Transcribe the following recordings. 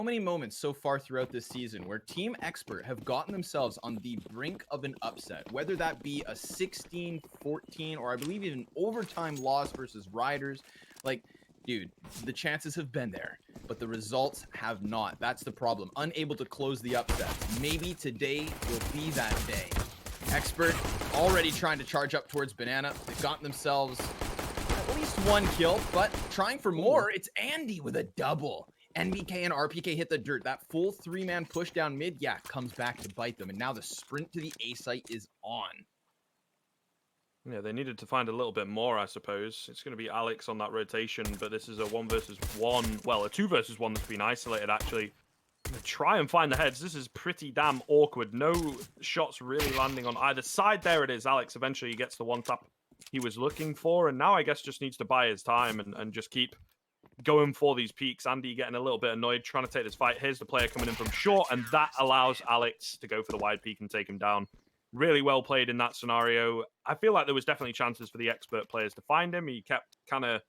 So many moments so far throughout this season where Team Expert have gotten themselves on the brink of an upset, whether that be a 16-14 or I believe even overtime loss versus Riders. Like, dude, the chances have been there, but the results have not. That's the problem. Unable to close the upset. Maybe today will be that day. Expert already trying to charge up towards Banana. They've gotten themselves at least one kill, but trying for more. It's Andy with a double. NBK and RPK hit the dirt. That full three-man push down mid, yeah, comes back to bite them. And now the sprint to the A site is on. Yeah, they needed to find a little bit more, I suppose. It's going to be Alex on that rotation, but this is a 1v1. Well, a 2v1 that's been isolated, actually. Try and find the heads. This is pretty damn awkward. No shots really landing on either side. There it is. Alex eventually gets the one tap he was looking for, and now I guess just needs to buy his time and just keep going for these peaks. Andy getting a little bit annoyed, trying to take this fight. Here's the player coming in from short, and that allows Alex to go for the wide peak and take him down. Really well played in that scenario. I feel like there was definitely chances for the Expert players to find him. He kept kind of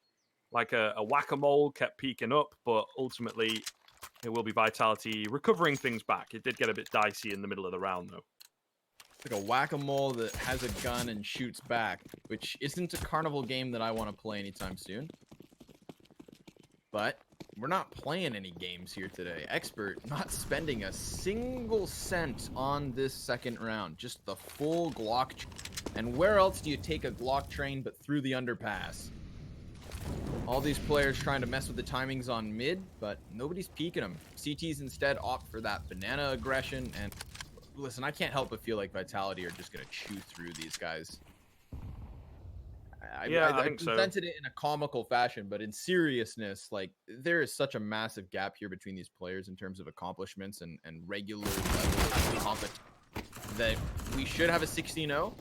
like a whack-a-mole, kept peeking up, but ultimately it will be Vitality recovering things back. It did get a bit dicey in the middle of the round, though. Like a whack-a-mole that has a gun and shoots back, which isn't a carnival game that I want to play anytime soon. But we're not playing any games here today. Expert not spending a single cent on this second round. Just the full Glock. And where else do you take a Glock train but through the underpass? All these players trying to mess with the timings on mid, but nobody's peeking them. CTs instead opt for that banana aggression. And listen, I can't help but feel like Vitality are just going to chew through these guys. I presented it in a comical fashion, but in seriousness, like, there is such a massive gap here between these players in terms of accomplishments and regular level competition that we should have a 16-0.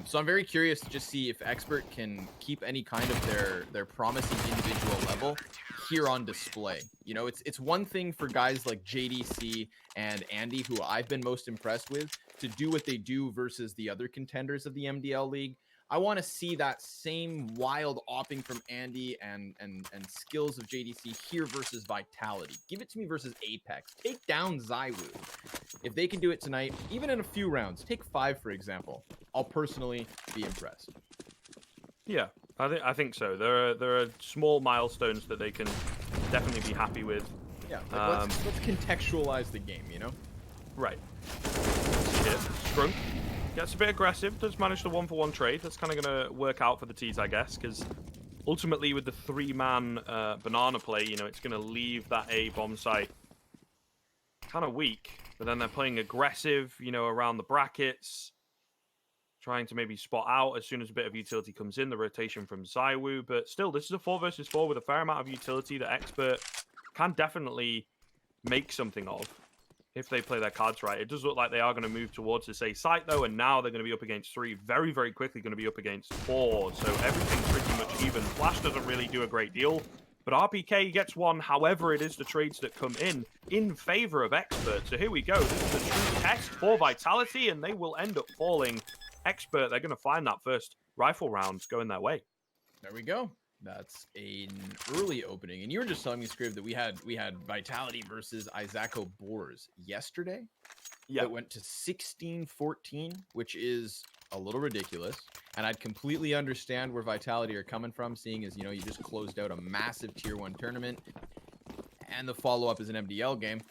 So I'm very curious to just see if Expert can keep any kind of their promising individual level here on display. You know, it's one thing for guys like JDC and Andy, who I've been most impressed with, to do what they do versus the other contenders of the MDL League. I want to see that same wild opping from Andy and skills of JDC here versus Vitality. Give it to me versus Apex. Take down Zywoo. If they can do it tonight, even in a few rounds, take 5, for example, I'll personally be impressed. Yeah, I think so. There are small milestones that they can definitely be happy with. Yeah, like let's contextualize the game, you know? Right. Hit. Sprung. Gets a bit aggressive, does manage the 1-for-1 trade. That's kind of going to work out for the T's, I guess, because ultimately with the 3-man banana play, you know, it's going to leave that A bomb site kind of weak. But then they're playing aggressive, you know, around the brackets, trying to maybe spot out as soon as a bit of utility comes in, the rotation from Zywoo. But still, this is a 4 versus 4 with a fair amount of utility that Expert can definitely make something of if they play their cards right. It does look like they are going to move towards this A site, though, and now they're going to be up against 3. Very, very quickly going to be up against 4. So everything's pretty much even. Flash doesn't really do a great deal, but RPK gets one. However, it is the trades that come in favor of Expert. So here we go. This is a true test for Vitality, and they will end up falling. Expert, they're going to find that first rifle round going their way. There we go. That's an early opening. And you were just telling me, Scrib, that we had Vitality versus Isaaco Boars yesterday. Yeah. It went to 16-14, which is a little ridiculous. And I'd completely understand where Vitality are coming from, seeing as, you know, you just closed out a massive Tier 1 tournament. And the follow-up is an MDL game.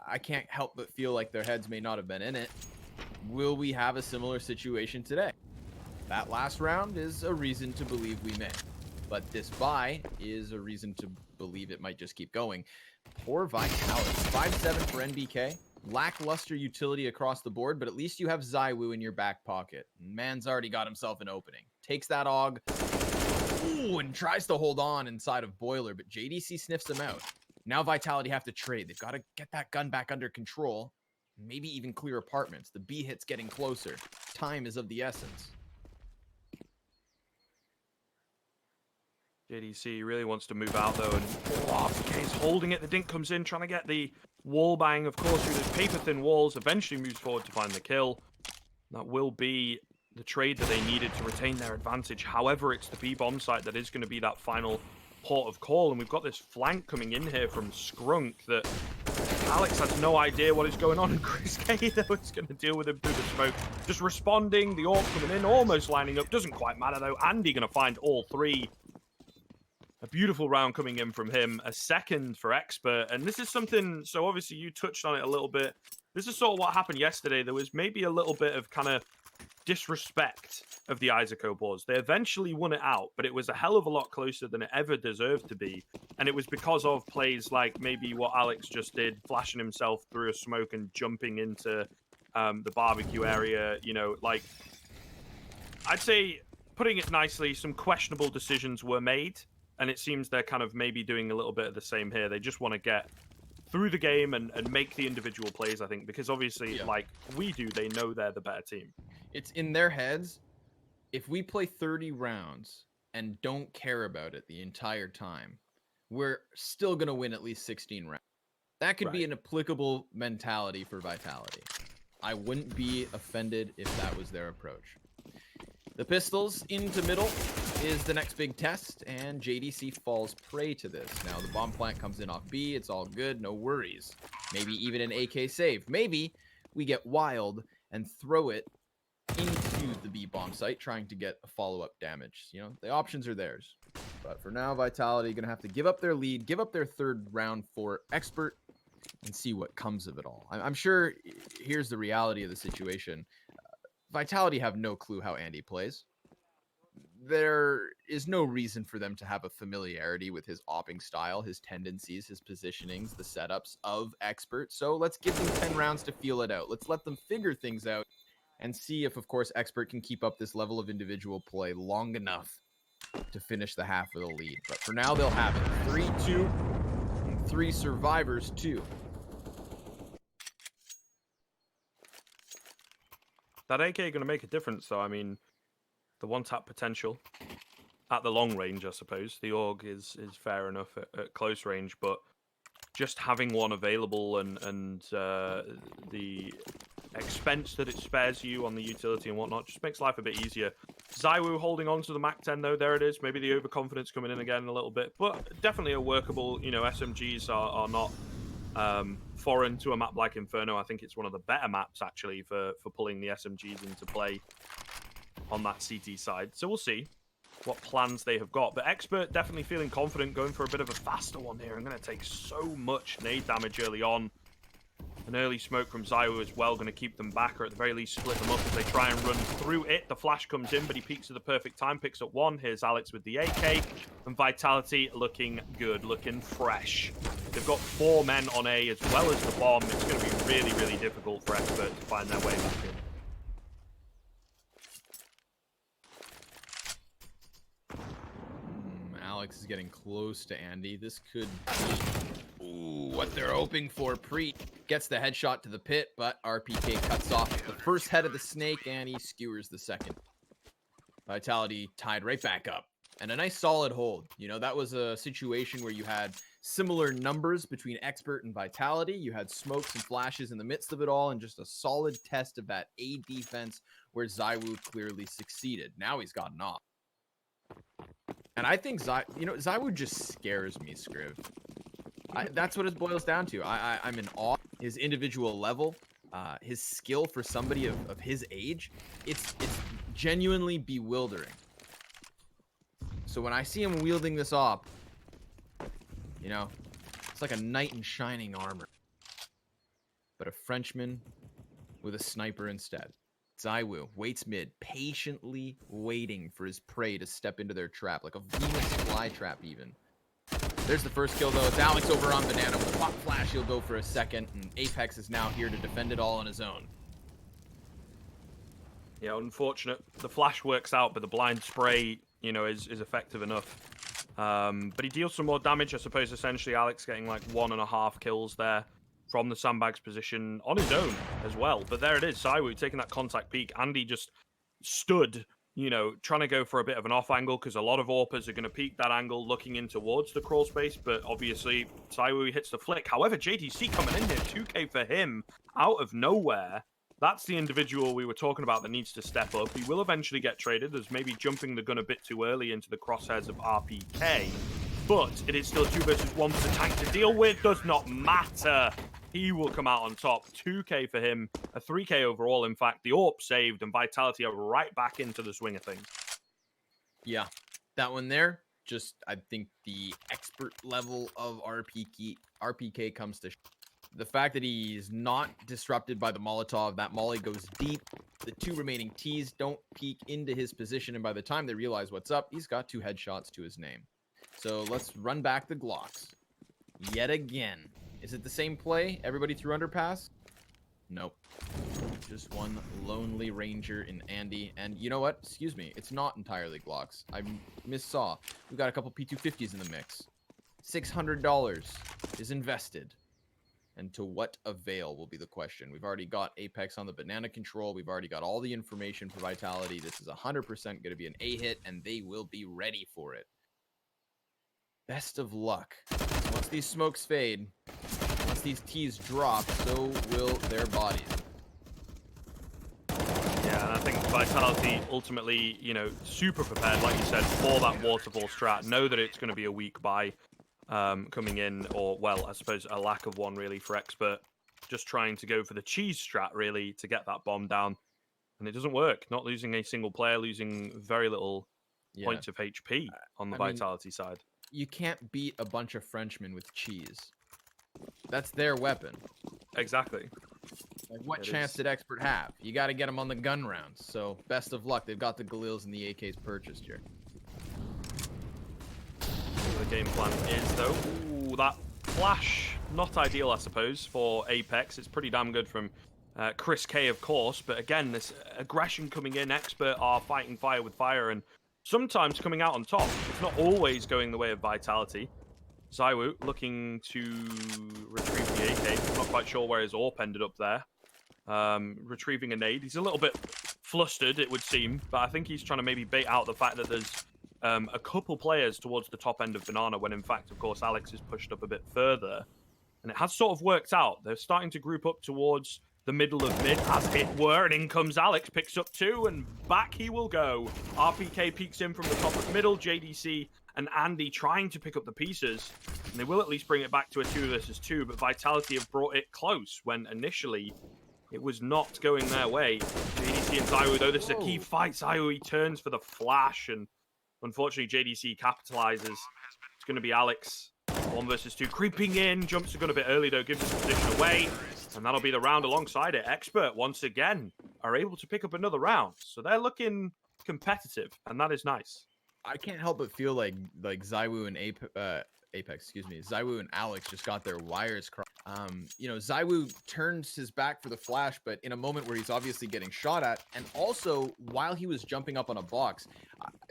I can't help but feel like their heads may not have been in it. Will we have a similar situation today? That last round is a reason to believe we may. But this bye is a reason to believe it might just keep going. Poor Vitality. 5-7 for NBK. Lackluster utility across the board, but at least you have Zywoo in your back pocket. Man's already got himself an opening. Takes that AUG. Ooh, and tries to hold on inside of Boiler, but JDC sniffs him out. Now Vitality have to trade. They've got to get that gun back under control. Maybe even clear apartments. The B hit's getting closer. Time is of the essence. JDC really wants to move out, though, and RPK's holding it. The dink comes in, trying to get the wall bang, of course, through those paper-thin walls. Eventually moves forward to find the kill. That will be the trade that they needed to retain their advantage. However, it's the B-bomb site that is going to be that final port of call, and we've got this flank coming in here from Scrunk that Alex has no idea what is going on, and Chris K, though, is going to deal with him through the smoke. Just responding, the AWP coming in, almost lining up. Doesn't quite matter, though. Andy going to find all three. A beautiful round coming in from him. A second for Expert. And this is something, so obviously you touched on it a little bit. This is sort of what happened yesterday. There was maybe a little bit of kind of disrespect of the Isaaco boards. They eventually won it out, but it was a hell of a lot closer than it ever deserved to be. And it was because of plays like maybe what Alex just did, flashing himself through a smoke and jumping into the barbecue area. You know, like, I'd say, putting it nicely, some questionable decisions were made. And it seems they're kind of maybe doing a little bit of the same here. They just want to get through the game and make the individual plays, I think, because obviously, like we do, they know they're the better team. It's in their heads. If we play 30 rounds and don't care about it the entire time, we're still going to win at least 16 rounds. That could be an applicable mentality for Vitality. I wouldn't be offended if that was their approach. The pistols into middle is the next big test, and JDC falls prey to this. Now, the bomb plant comes in off B. It's all good. No worries. Maybe even an AK save. Maybe we get wild and throw it into the B bomb site, trying to get a follow-up damage. You know, the options are theirs. But for now, Vitality going to have to give up their lead, give up their third round for Expert, and see what comes of it all. I'm sure here's the reality of the situation. Vitality have no clue how Andy plays. There is no reason for them to have a familiarity with his opping style, his tendencies, his positionings, the setups of Expert. So let's give them 10 rounds to feel it out. Let's let them figure things out and see if, of course, Expert can keep up this level of individual play long enough to finish the half of the lead. But for now, they'll have it. 3-2, and 3 survivors, 2. That AK going to make a difference, though. I mean, the one-tap potential at the long range, I suppose. The AUG is fair enough at close range, but just having one available and the expense that it spares you on the utility and whatnot just makes life a bit easier. ZywOo holding on to the Mac 10, though. There it is. Maybe the overconfidence coming in again a little bit, but definitely a workable, you know, SMGs are not foreign to a map like Inferno. I think it's one of the better maps, actually, for pulling the SMGs into play on that CT side. So we'll see what plans they have got. But Expert definitely feeling confident, going for a bit of a faster one here. I'm going to take so much nade damage early on. An early smoke from ZywOo as well, going to keep them back, or at the very least split them up as they try and run through it. The flash comes in, but he peeks at the perfect time, picks up one. Here's Alex with the AK, and Vitality looking good, looking fresh. They've got 4 men on A as well as the bomb. It's going to be really, really difficult for Expert to find their way back in. Alex is getting close to Andy. This could be what they're hoping for. Preet gets the headshot to the pit, but RPK cuts off the first head of the snake, and he skewers the second. Vitality tied right back up. And a nice solid hold. You know, that was a situation where you had similar numbers between Expert and Vitality. You had smokes and flashes in the midst of it all, and just a solid test of that A defense where ZywOo clearly succeeded. Now he's gotten off. And I think ZywOo just scares me, Scriv. That's what it boils down to. I'm in awe. His individual level, his skill for somebody of his age, it's genuinely bewildering. So when I see him wielding this op, you know, it's like a knight in shining armor. But a Frenchman with a sniper instead. ZywOo waits mid, patiently waiting for his prey to step into their trap, like a Venus flytrap even. There's the first kill, though. It's Alex over on Banana. With pop flash, he'll go for a second, and Apex is now here to defend it all on his own. Yeah, unfortunate. The flash works out, but the blind spray, you know, is effective enough. But he deals some more damage, I suppose. Essentially, Alex getting like 1.5 kills there from the sandbags position on his own as well. But there it is, ZywOo taking that contact peek. Andy just stood, you know, trying to go for a bit of an off angle, because a lot of AWPers are going to peek that angle looking in towards the crawl space. But obviously, ZywOo hits the flick. However, JDC coming in here, 2K for him out of nowhere. That's the individual we were talking about that needs to step up. He will eventually get traded as maybe jumping the gun a bit too early into the crosshairs of RPK. but it is still 2 versus 1 for the tank to deal with. Does not matter. He will come out on top. 2k for him, a 3k overall. In fact, the AWP saved, and Vitality are right back into the swing of things. Yeah, that one there. Just, I think the expert level of RPK comes to the fact that he's not disrupted by the Molotov. That Molly goes deep. The 2 remaining T's don't peek into his position, and by the time they realize what's up, he's got 2 headshots to his name. So let's run back the Glocks. Yet again. Is it the same play? Everybody through underpass? Nope. Just one lonely ranger in Andy. And you know what? Excuse me. It's not entirely Glocks. I missaw. We've got a couple P250s in the mix. $600 is invested. And to what avail will be the question. We've already got Apex on the banana control. We've already got all the information for Vitality. This is 100% going to be an A hit, and they will be ready for it. Best of luck. Once these smokes fade, once these T's drop, so will their bodies. Yeah, and I think Vitality ultimately, you know, super prepared, like you said, for that waterfall strat. Know that it's going to be a weak buy coming in, or, well, I suppose a lack of one, really, for Expert. Just trying to go for the cheese strat, really, to get that bomb down. And it doesn't work. Not losing a single player, losing very little points of HP on the Vitality side. You can't beat a bunch of Frenchmen with cheese. That's their weapon. Exactly. Like, what chance did Expert have? You got to get them on the gun rounds. So, best of luck. They've got the Galils and the AKs purchased here. The game plan is, though, ooh, that flash, not ideal, I suppose, for Apex. It's pretty damn good from Chris K, of course. But again, this aggression coming in. Expert are fighting fire with fire, and sometimes coming out on top. It's not always going the way of Vitality. Zywoo looking to retrieve the AK. Not quite sure where his AWP ended up there. Retrieving a nade. He's a little bit flustered, it would seem, but I think he's trying to maybe bait out the fact that there's a couple players towards the top end of Banana, when in fact, of course, Alex is pushed up a bit further. And it has sort of worked out. They're starting to group up towards the middle of mid, as it were, and in comes Alex, picks up 2, and back he will go. RPK peeks in from the top of middle, JDC and Andy trying to pick up the pieces, and they will at least bring it back to a 2 versus 2, but Vitality have brought it close when initially it was not going their way. JDC and Zywoo, though, this is a key fight. Zywoo, he turns for the flash, and unfortunately JDC capitalizes. It's going to be Alex, 1 versus 2, creeping in, jumps the gun a bit early though, gives his position away, and that'll be the round alongside it. Expert, once again, are able to pick up another round, so they're looking competitive, and that is nice. I can't help but feel like Zywoo and Apex, excuse me, Zywoo and Alex just got their wires crossed. You know, Zywoo turns his back for the flash, but in a moment where he's obviously getting shot at, and also while he was jumping up on a box,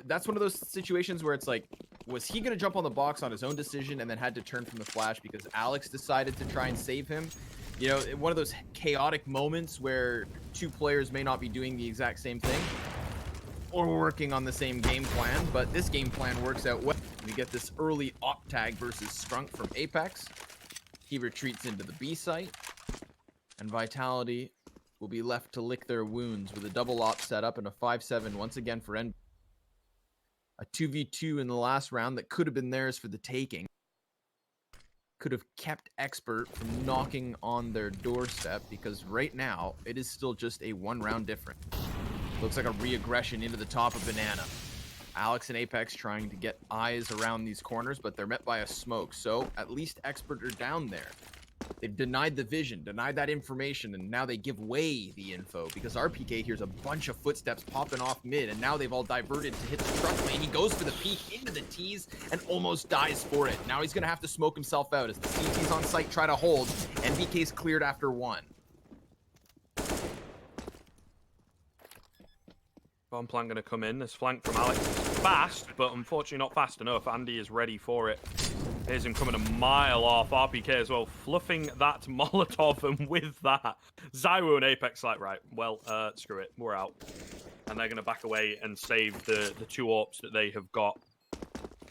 that's one of those situations where it's like, was he going to jump on the box on his own decision and then had to turn from the flash because Alex decided to try and save him? You know, one of those chaotic moments where 2 players may not be doing the exact same thing or working on the same game plan, but this game plan works out well. We get this early op tag versus Scrunk from Apex. He retreats into the B site, and Vitality will be left to lick their wounds with a double op setup and a 5-7 once again for N. A 2v2 in the last round that could have been theirs for the taking. Could have kept Expert from knocking on their doorstep, because right now it is still just a 1-round difference. Looks like a re-aggression into the top of Banana. Alex and Apex trying to get eyes around these corners, but they're met by a smoke. So at least Expert are down there. They've denied the vision, denied that information, and now they give way the info because RPK hears a bunch of footsteps popping off mid, and now they've all diverted to hit the truck lane. He goes for the peek into the T's and almost dies for it. Now he's going to have to smoke himself out as the CTs on site try to hold, and VK's cleared after 1. Bomb plan going to come in. This flank from Alex is fast, but unfortunately not fast enough. Andy is ready for it. Here's him coming a mile off. RPK as well, fluffing that Molotov, and with that, Zywoo and Apex like, right, well, screw it, we're out. And they're going to back away and save the 2 AWPs that they have got.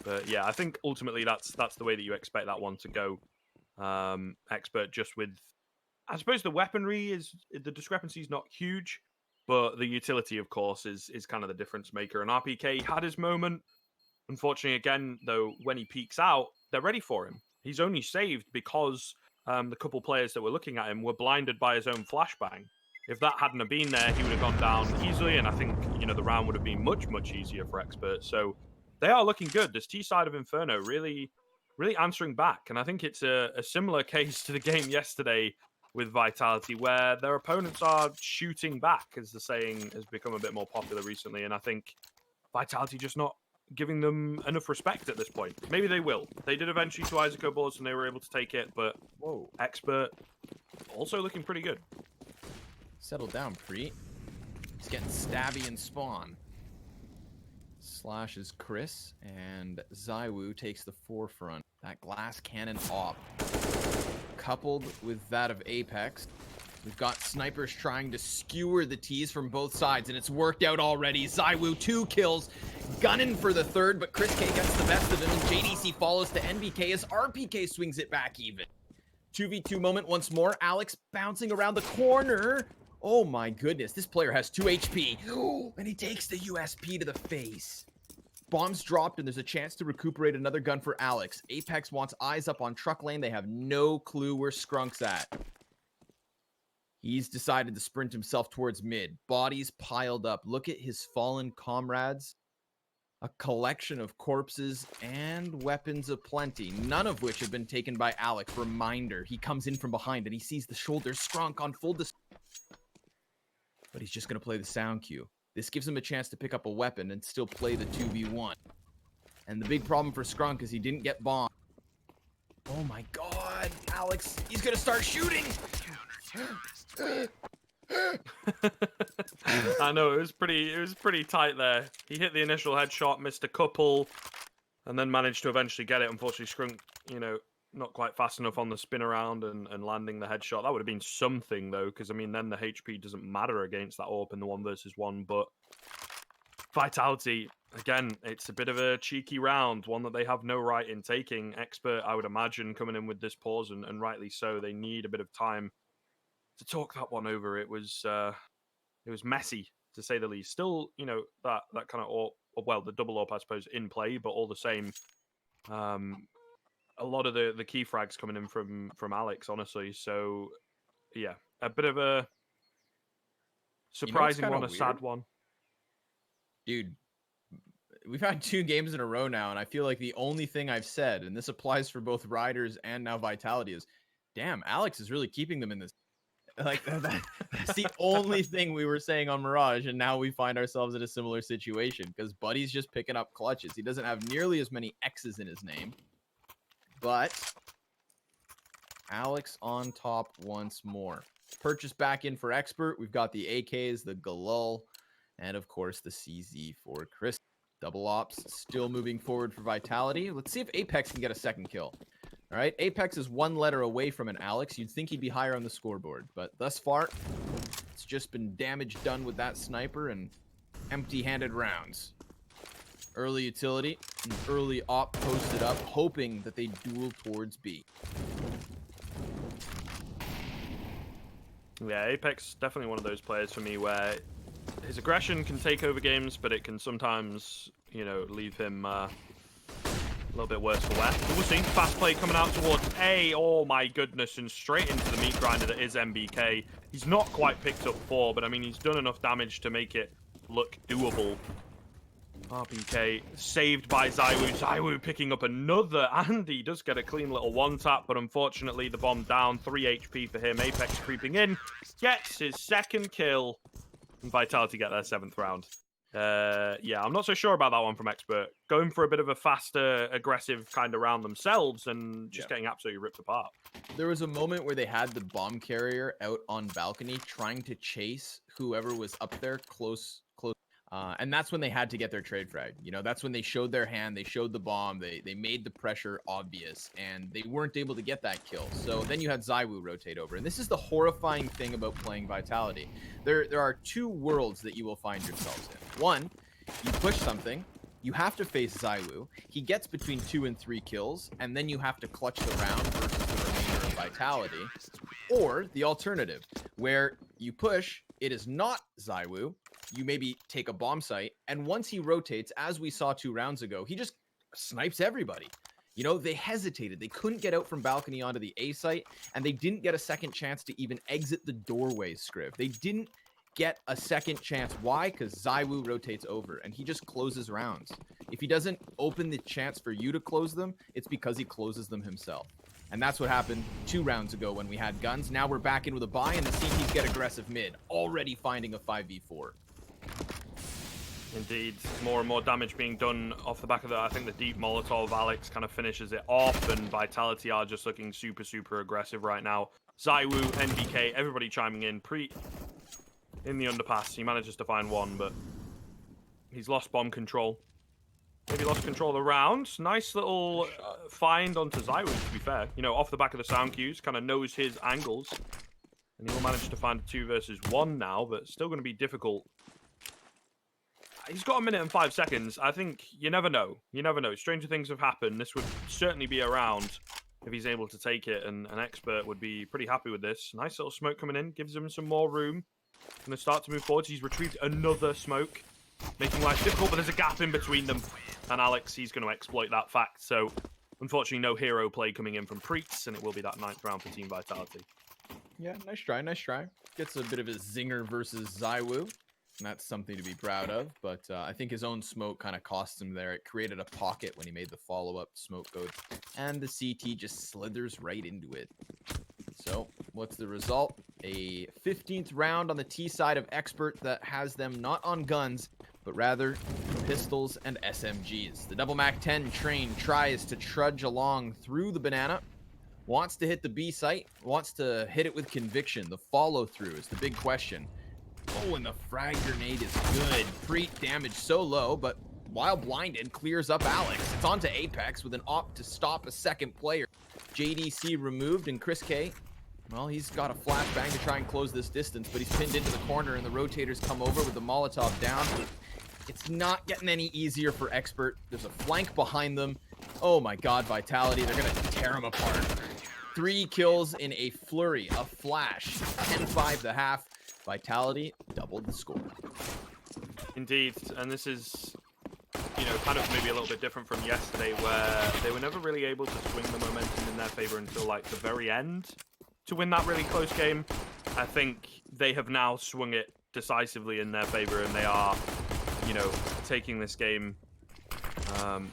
But yeah, I think ultimately that's the way that you expect that one to go. Expert just with, I suppose the weaponry is, the discrepancy is not huge, but the utility, of course, is kind of the difference maker. And RPK had his moment, Unfortunately, again, though, when he peeks out, they're ready for him. He's only saved because the couple players that were looking at him were blinded by his own flashbang. If that hadn't have been there, he would have gone down easily, and I think, you know, the round would have been much, much easier for Expert. So they are looking good. This T side of Inferno really, really answering back. And I think it's a similar case to the game yesterday with Vitality, where their opponents are shooting back, as the saying has become a bit more popular recently. And I think Vitality just not giving them enough respect at this point. Maybe they will. They did eventually to Isaaco bullets and they were able to take it, but Whoa. Expert also looking pretty good. Settle down, Preet. He's getting stabby in spawn. Slashes Chris, and Zywoo takes the forefront. That glass cannon op, coupled with that of Apex. We've got snipers trying to skewer the T's from both sides, and it's worked out already. Zywoo, 2 kills, gunning for the 3rd, but Chris K gets the best of him, and JDC follows to NBK as RPK swings it back even. 2v2 moment once more. Alex bouncing around the corner. Oh my goodness, this player has 2 HP. And he takes the USP to the face. Bombs dropped, and there's a chance to recuperate another gun for Alex. Apex wants eyes up on truck lane. They have no clue where Skrunk's at. He's decided to sprint himself towards mid. Bodies piled up. Look at his fallen comrades. A collection of corpses and weapons aplenty, none of which have been taken by Alex. Reminder, he comes in from behind and he sees the shoulder Skrunk on full display. But he's just going to play the sound cue. This gives him a chance to pick up a weapon and still play the 2v1. And the big problem for Skrunk is he didn't get bombed. Oh my god, Alex, he's going to start shooting! I know, it was pretty tight there. He hit the initial headshot, missed a couple, and then managed to eventually get it. Unfortunately, Skrunk, you know, not quite fast enough on the spin around and landing the headshot. That would have been something, though, because, I mean, then the HP doesn't matter against that AWP in the 1 versus 1, but Vitality, again, it's a bit of a cheeky round, one that they have no right in taking. Expert, I would imagine, coming in with this pause, and rightly so. They need a bit of time to talk that one over. It was messy, to say the least. Still, you know, that kind of AWP, well, the double AWP, I suppose, in play, but all the same, a lot of the key frags coming in from Alex, honestly. So, yeah, a bit of a surprising one, a sad one. Dude, we've had 2 games in a row now, and I feel like the only thing I've said, and this applies for both Riders and now Vitality, is, damn, Alex is really keeping them in this. Like, that's the only thing we were saying on Mirage, and now we find ourselves in a similar situation, because Buddy's just picking up clutches. He doesn't have nearly as many X's in his name, but Alex on top once more. Purchase back in for Expert. We've got the AKs, the Galul, and of course the CZ for Chris. Double ops still moving forward for Vitality. Let's see if Apex can get a second kill. All right, Apex is 1 letter away from an Alex. You'd think he'd be higher on the scoreboard, but thus far, it's just been damage done with that sniper and empty-handed rounds. Early utility, and early op posted up, hoping that they duel towards B. Yeah, Apex definitely one of those players for me where his aggression can take over games, but it can sometimes, you know, leave him a little bit worse for wear. We'll see. Fast play coming out towards A. Oh my goodness, and straight into the meat grinder that is MBK. He's not quite picked up 4, but I mean, he's done enough damage to make it look doable. RPK saved by Zywoo. Zywoo picking up another, and he does get a clean little 1-tap, but unfortunately the bomb down. 3 HP for him. Apex creeping in, gets his 2nd kill, and Vitality get their 7th round. Yeah, I'm not so sure about that one from Expert. Going for a bit of a faster, aggressive kind of round themselves and just getting absolutely ripped apart. There was a moment where they had the bomb carrier out on balcony trying to chase whoever was up there close. And that's when they had to get their trade frag. You know, that's when they showed their hand, they showed the bomb, they made the pressure obvious, and they weren't able to get that kill. So then you had Zywoo rotate over. And this is the horrifying thing about playing Vitality. There are 2 worlds that you will find yourselves in. One, you push something, you have to face Zywoo. He gets between 2 and 3 kills, and then you have to clutch the round versus the remainder of Vitality. Or the alternative, where you push, it is not Zywoo, you maybe take a bomb site, and once he rotates, as we saw 2 rounds ago, he just snipes everybody. You know, they hesitated. They couldn't get out from balcony onto the A site, and they didn't get a second chance to even exit the doorways, Scriv. They didn't get a second chance. Why? Because ZywOo rotates over, and he just closes rounds. If he doesn't open the chance for you to close them, it's because he closes them himself. And that's what happened 2 rounds ago when we had guns. Now we're back in with a buy, and the CTs get aggressive mid, already finding a 5v4. Indeed, more and more damage being done off the back of that. I think the deep Molotov, Alex kind of finishes it off, and Vitality are just looking super, super aggressive right now. ZywOo, NBK, everybody chiming in. In the underpass, he manages to find one, but he's lost bomb control. Maybe lost control of the round. Nice little find onto ZywOo, to be fair. You know, off the back of the sound cues, kind of knows his angles. And he'll manage to find a 2 versus 1 now, but still going to be difficult. He's got 1 minute and 5 seconds. I think you never know. You never know. Stranger things have happened. This would certainly be a round if he's able to take it, and an Expert would be pretty happy with this. Nice little smoke coming in. Gives him some more room. Going to start to move forward. He's retrieved another smoke, making life difficult, but there's a gap in between them. And Alex, he's going to exploit that fact. So, unfortunately, no hero play coming in from Preets, and it will be that 9th round for Team Vitality. Yeah, nice try, nice try. Gets a bit of a zinger versus ZywOo, and that's something to be proud of. But I think his own smoke kind of cost him there. It created a pocket when he made the follow-up smoke code, and the CT just slithers right into it. So, what's the result? A 15th round on the T side of Expert that has them not on guns, but rather pistols and SMGs. The Double Mac 10 train tries to trudge along through the banana, wants to hit the B site, wants to hit it with conviction. The follow-through is the big question. Oh, and the frag grenade is good. Preet damage so low, but while blinded, clears up Alex. It's on to Apex with an op to stop a second player. JDC removed, and Chris K, well, he's got a flashbang to try and close this distance, but he's pinned into the corner, and the rotators come over with the Molotov down. It's not getting any easier for Expert. There's a flank behind them. Oh my god, Vitality, they're going to tear him apart. 3 kills in a flurry, a flash. 10-5 the half. Vitality doubled the score. Indeed, and this is, you know, kind of maybe a little bit different from yesterday, where they were never really able to swing the momentum in their favor until like the very end to win that really close game. I think they have now swung it decisively in their favor, and they are, you know, taking this game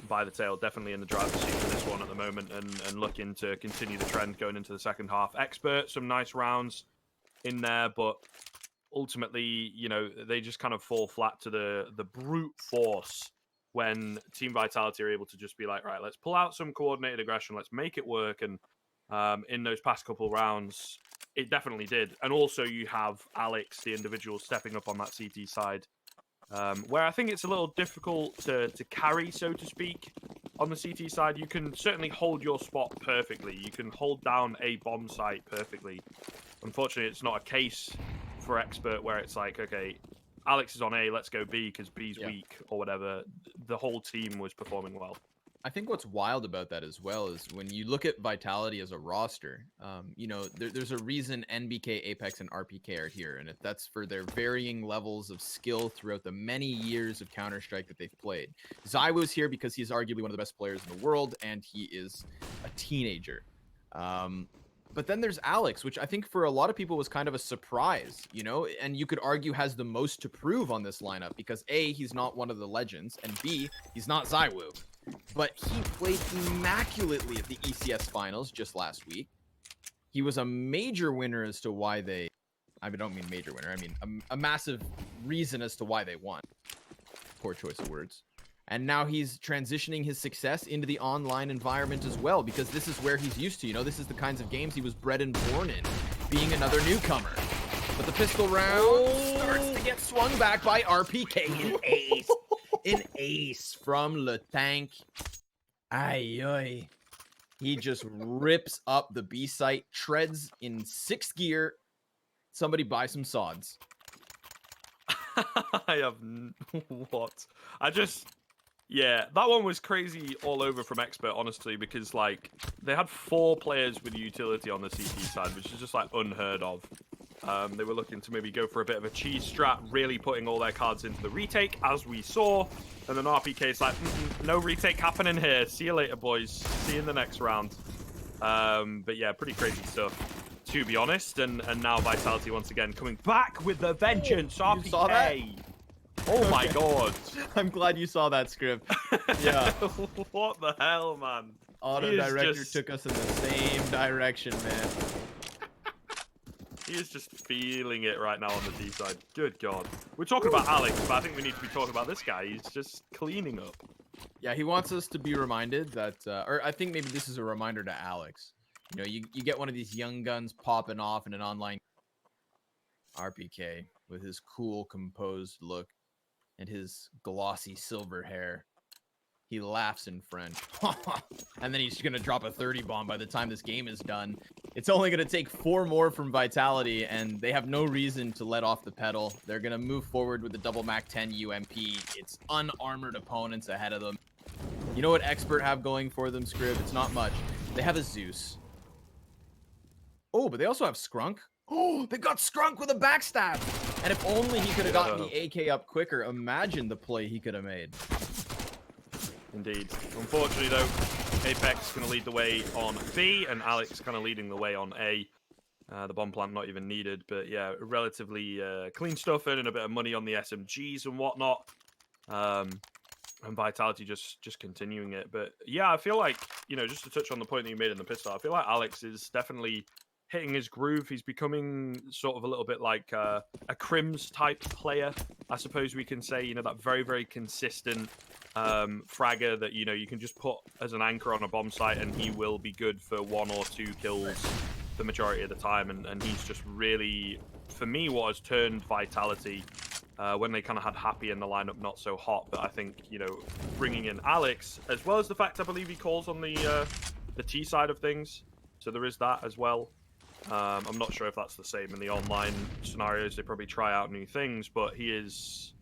by the tail, definitely in the driver's seat for this one at the moment, and looking to continue the trend going into the second half. Expert, some nice rounds in there, but ultimately, you know, they just kind of fall flat to the brute force when Team Vitality are able to just be like, right, let's pull out some coordinated aggression, let's make it work. And in those past couple rounds, it definitely did. And also you have Alex, the individual, stepping up on that CT side, where I think it's a little difficult to carry, so to speak. On the CT side, you can certainly hold your spot perfectly. You can hold down a bomb site perfectly. Unfortunately, it's not a case for Expert where it's like, okay, Alex is on A, let's go B because B's weak or whatever. The whole team was performing well. I think what's wild about that as well is when you look at Vitality as a roster, you know, there's a reason NBK, Apex, and RPK are here, and that's for their varying levels of skill throughout the many years of Counter-Strike that they've played. ZywOo's here because he's arguably one of the best players in the world, and he is a teenager. But then there's Alex, which I think for a lot of people was kind of a surprise, you know, and you could argue has the most to prove on this lineup because A, he's not one of the legends, and B, he's not ZywOo. But he played immaculately at the ECS finals just last week. He was a major winner as to why they, I don't mean major winner, I mean a massive reason as to why they won. Poor choice of words. And now he's transitioning his success into the online environment as well, because this is where he's used to. You know, this is the kinds of games he was bred and born in, being another newcomer. But the pistol round starts to get swung back by RPK. An ace. An ace from Le Tank. Ay. He just rips up the B site, treads in 6th gear. Somebody buy some sods. I have... What? Yeah, that one was crazy all over from Expert, honestly, because, like, they had 4 players with utility on the CT side, which is just, like, unheard of. They were looking to maybe go for a bit of a cheese strat, really putting all their cards into the retake, as we saw. And then RPK's like, no retake happening here. See you later, boys. See you in the next round. But yeah, pretty crazy stuff, to be honest. And now Vitality once again coming back with the vengeance. You RPK. saw that? Oh my god. I'm glad you saw that script. Yeah. What the hell, man? Auto director took us in the same direction, man. He is just feeling it right now on the D side. Good God. We're talking about Alex, but I think we need to be talking about this guy. He's just cleaning up. Yeah, he wants us to be reminded that, or I think maybe this is a reminder to Alex. You know, you get one of these young guns popping off in an online RPK with his cool, composed look and his glossy silver hair. He laughs in French. And then he's going to drop a 30 bomb by the time this game is done. It's only going to take 4 more from Vitality, and they have no reason to let off the pedal. They're going to move forward with the double Mac 10 UMP. It's unarmored opponents ahead of them. You know what Expert have going for them, Scrib? It's not much. They have a Zeus. Oh, but they also have Skrunk. Oh, they got Skrunk with a backstab. And if only he could have gotten the AK up quicker, imagine the play he could have made. Indeed. Unfortunately, though, Apex going to lead the way on B, and Alex kind of leading the way on A. The bomb plant not even needed, but yeah, relatively clean stuff, earning a bit of money on the SMGs and whatnot. And Vitality just continuing it. But yeah, I feel like, you know, just to touch on the point that you made in the pistol, I feel like Alex is definitely hitting his groove. He's becoming sort of a little bit like a Crims type player, I suppose we can say. You know, that very, very consistent fragger that, you know, you can just put as an anchor on a bomb site and he will be good for 1 or 2 kills the majority of the time. And he's just really, for me, what has turned Vitality when they kind of had Happy in the lineup not so hot. But I think, you know, bringing in Alex, as well as the fact I believe he calls on the T side of things, so there is that as well. I'm not sure if that's the same in the online scenarios. They probably try out new things, but he is,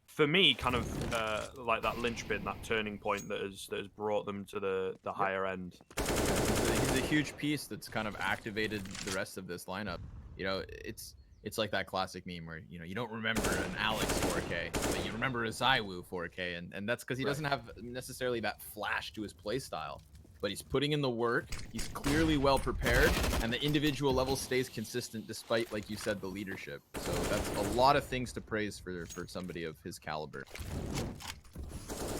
for me, kind of like that linchpin, that turning point that has brought them to the higher end. He's a huge piece that's kind of activated the rest of this lineup. You know, it's like that classic meme where, you know, you don't remember an Alex 4K, but you remember a Zywoo 4K, and that's because he doesn't have necessarily that flash to his playstyle. But he's putting in the work, he's clearly well prepared, and the individual level stays consistent despite, like you said, the leadership. So that's a lot of things to praise for somebody of his caliber.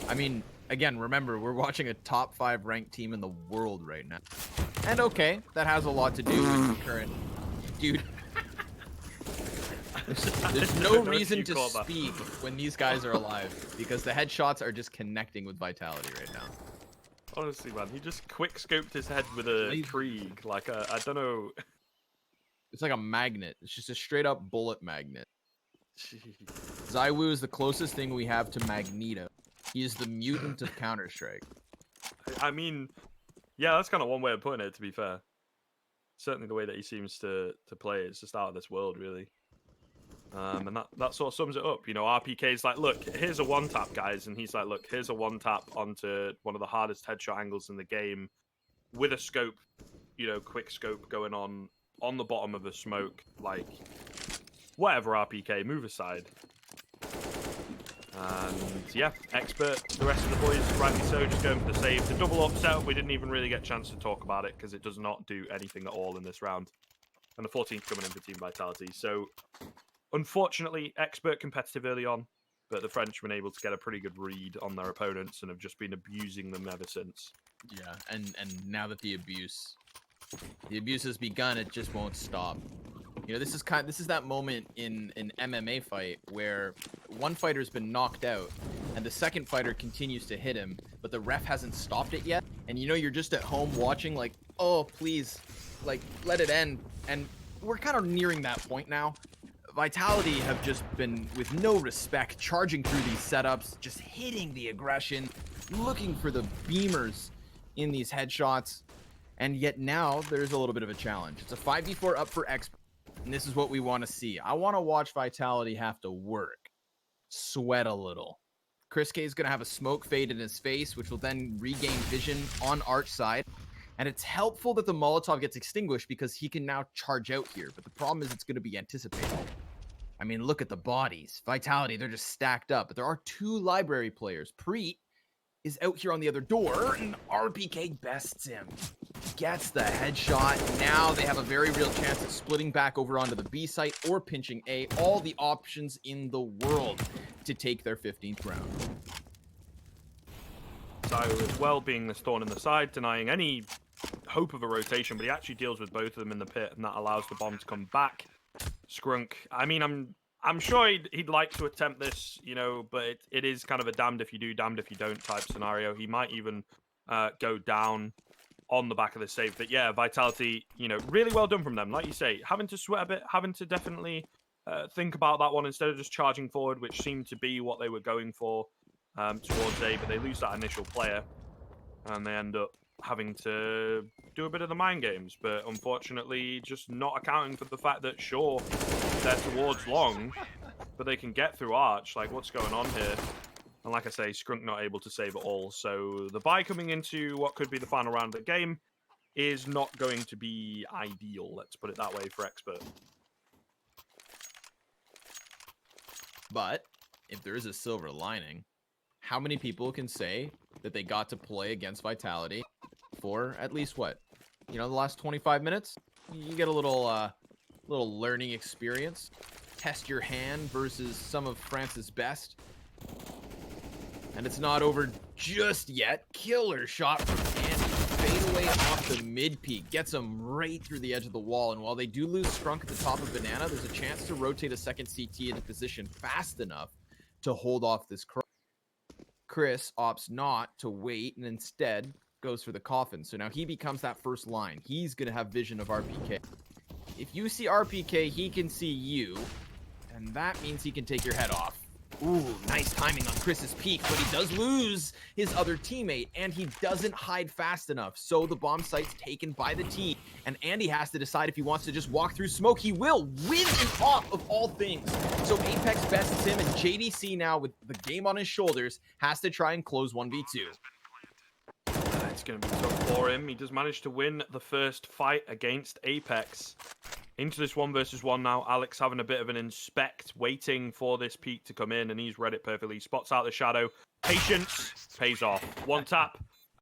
I mean, again, remember, we're watching a top 5 ranked team in the world right now. And okay, that has a lot to do with the current... Dude. There's no reason to speak when these guys are alive, because the headshots are just connecting with Vitality right now. Honestly, man, he just quick scoped his head with a Krieg. Like, I don't know. It's like a magnet. It's just a straight up bullet magnet. Jeez. Zywoo is the closest thing we have to Magneto. He is the mutant of Counter-Strike. I mean, yeah, that's kind of one way of putting it, to be fair. Certainly the way that he seems to play, it's just out of this world, really. And that sort of sums it up. You know, RPK's like, look, here's a one-tap, guys. And he's like, look, here's a one-tap onto one of the hardest headshot angles in the game with a scope, you know, quick scope going on the bottom of a smoke. Like, whatever, RPK, move aside. And, yeah, Expert, the rest of the boys, rightly so, just going for the save. The double up setup, we didn't even really get a chance to talk about it because it does not do anything at all in this round. And the 14th coming in for Team Vitality. So... unfortunately, Expert competitive early on, but the French have been able to get a pretty good read on their opponents and have just been abusing them ever since. Yeah, and now that the abuse has begun, it just won't stop. You know, this is that moment in an MMA fight where one fighter's been knocked out and the second fighter continues to hit him, but the ref hasn't stopped it yet. And you know, you're just at home watching like, oh, please, like, let it end. And we're kind of nearing that point now. Vitality have just been, with no respect, charging through these setups, just hitting the aggression, looking for the beamers in these headshots, and yet now there's a little bit of a challenge. It's a 5v4 up for Expert, and this is what we want to see. I want to watch Vitality have to work, sweat a little. Chris K is going to have a smoke fade in his face, which will then regain vision on Arch side, And it's helpful that the Molotov gets extinguished because he can now charge out here. But the problem is it's going to be anticipated. I mean, look at the bodies. Vitality, they're just stacked up. But there are 2 library players. Preet is out here on the other door, and RPK bests him. Gets the headshot. Now they have a very real chance of splitting back over onto the B site or pinching A. All the options in the world to take their 15th round. So as well being this thorn in the side, denying any hope of a rotation, but he actually deals with both of them in the pit, and that allows the bomb to come back. Scrunk, I mean, I'm sure he'd like to attempt this, you know, but it is kind of a damned if you do, damned if you don't type scenario. He might even go down on the back of the save. But yeah, Vitality, you know, really well done from them. Like you say, having to sweat a bit, having to definitely think about that one instead of just charging forward, which seemed to be what they were going for towards A, but they lose that initial player, and they end up having to do a bit of the mind games, but unfortunately just not accounting for the fact that, sure, they're towards long, but they can get through Arch. Like, what's going on here? And like I say, Scrunk not able to save it all. So the bye coming into what could be the final round of the game is not going to be ideal, let's put it that way, for Expert. But if there is a silver lining, how many people can say that they got to play against Vitality for at least what? You know, the last 25 minutes? You get a little learning experience. Test your hand versus some of France's best. And it's not over just yet. Killer shot from Andy. Fade away off the mid peak. Gets him right through the edge of the wall. And while they do lose Scrunk at the top of Banana, there's a chance to rotate a second CT into position fast enough to hold off this cross. Chris opts not to wait and instead goes for the coffin. So now he becomes that first line. He's going to have vision of RPK. If you see RPK, he can see you. And that means he can take your head off. Ooh, nice timing on Chris's peak, but he does lose his other teammate, and he doesn't hide fast enough. So the bomb site's taken by the team, and Andy has to decide if he wants to just walk through smoke. He will win an op of all things. So Apex bests him, and JDC now, with the game on his shoulders, has to try and close 1v2. It's going to be tough for him. He does manage to win the first fight against Apex. Into this 1 versus 1 now. Alex having a bit of an inspect, waiting for this peak to come in, and he's read it perfectly. Spots out the shadow. Patience pays off. One tap,